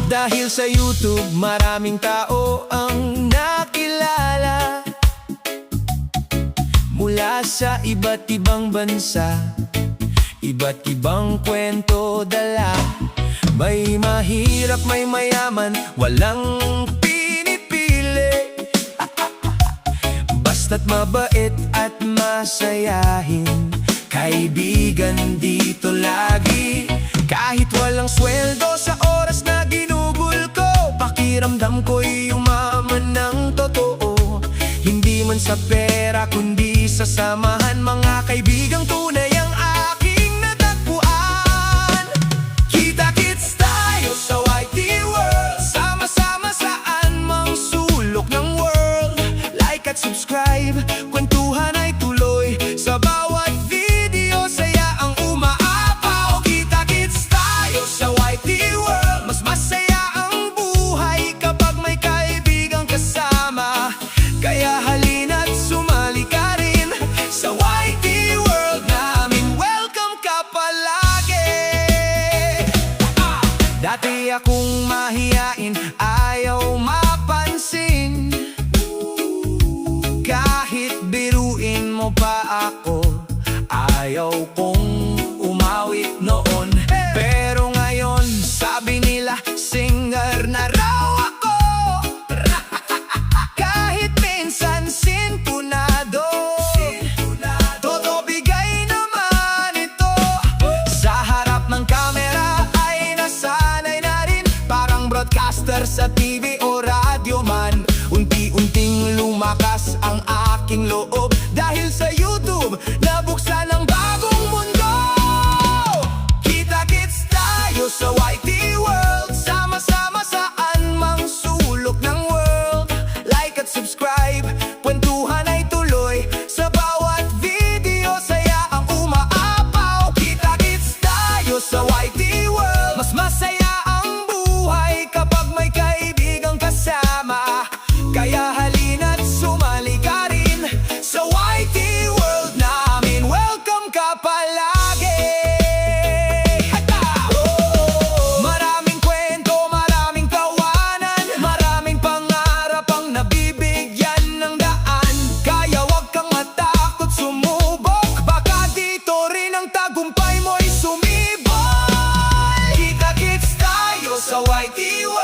Dahil sa YouTube, maraming tao ang nakilala mula sa iba't ibang bansa, iba't ibang kwento dala. May mahirap, may mayaman, walang pinipili. Basta't mabait at masayahin, kaibigan dito lagi. Kahit walang sweldo sa oras na ginugol ko, pakiramdam ko'y umaman ng totoo. Hindi man sa pera kundi sa samahan, mga kaibigang tunay ang aking natagpuan. Kita-kits tayo sa YT World, sama-sama saan mang sulok ng world. Like at subscribe, kwentuhan ay tuloy sa bawat video, saya ang umaapaw. Kita-kits tayo sa YT World, mas masaya ang buhay kapag may kaibigang kasama. Kaya halina't sumali ka rin sa YT World namin, welcome ka palagi. Dati akong mahiyain, ayaw mapansin. Kahit biruin mo pa ako, ayaw kong umawit noon. Pero ngayon, sabi nila, singer na raw ako. Kahit minsan sintunado, todo bigay naman ito. Sa harap ng kamera ay nasanay na rin, parang broadcaster sa TV o radyo man. Unti-unting lumakas ang aking loob, dahil sa YouTube nabuksan ang bagong mundo. Kita-kits tayo sa YT World, sama-sama saan mang sulok ng world. Like at subscribe, kwentuhan ay tuloy sa bawat video, saya ang umaapaw. Kita-kits tayo sa YT World, mas masaya ang buhay kapag may kaibigang kasama. Kaya halina't sumali ka rin sa YT World namin, welcome ka palagi. Maraming kwento, maraming tawanan, maraming pangarap ang nabibigyan ng daan. Kaya wag kang matakot sumubok, baka dito rin ang tagumpay mo'y sumibol. Kita-kits tayo sa YT World.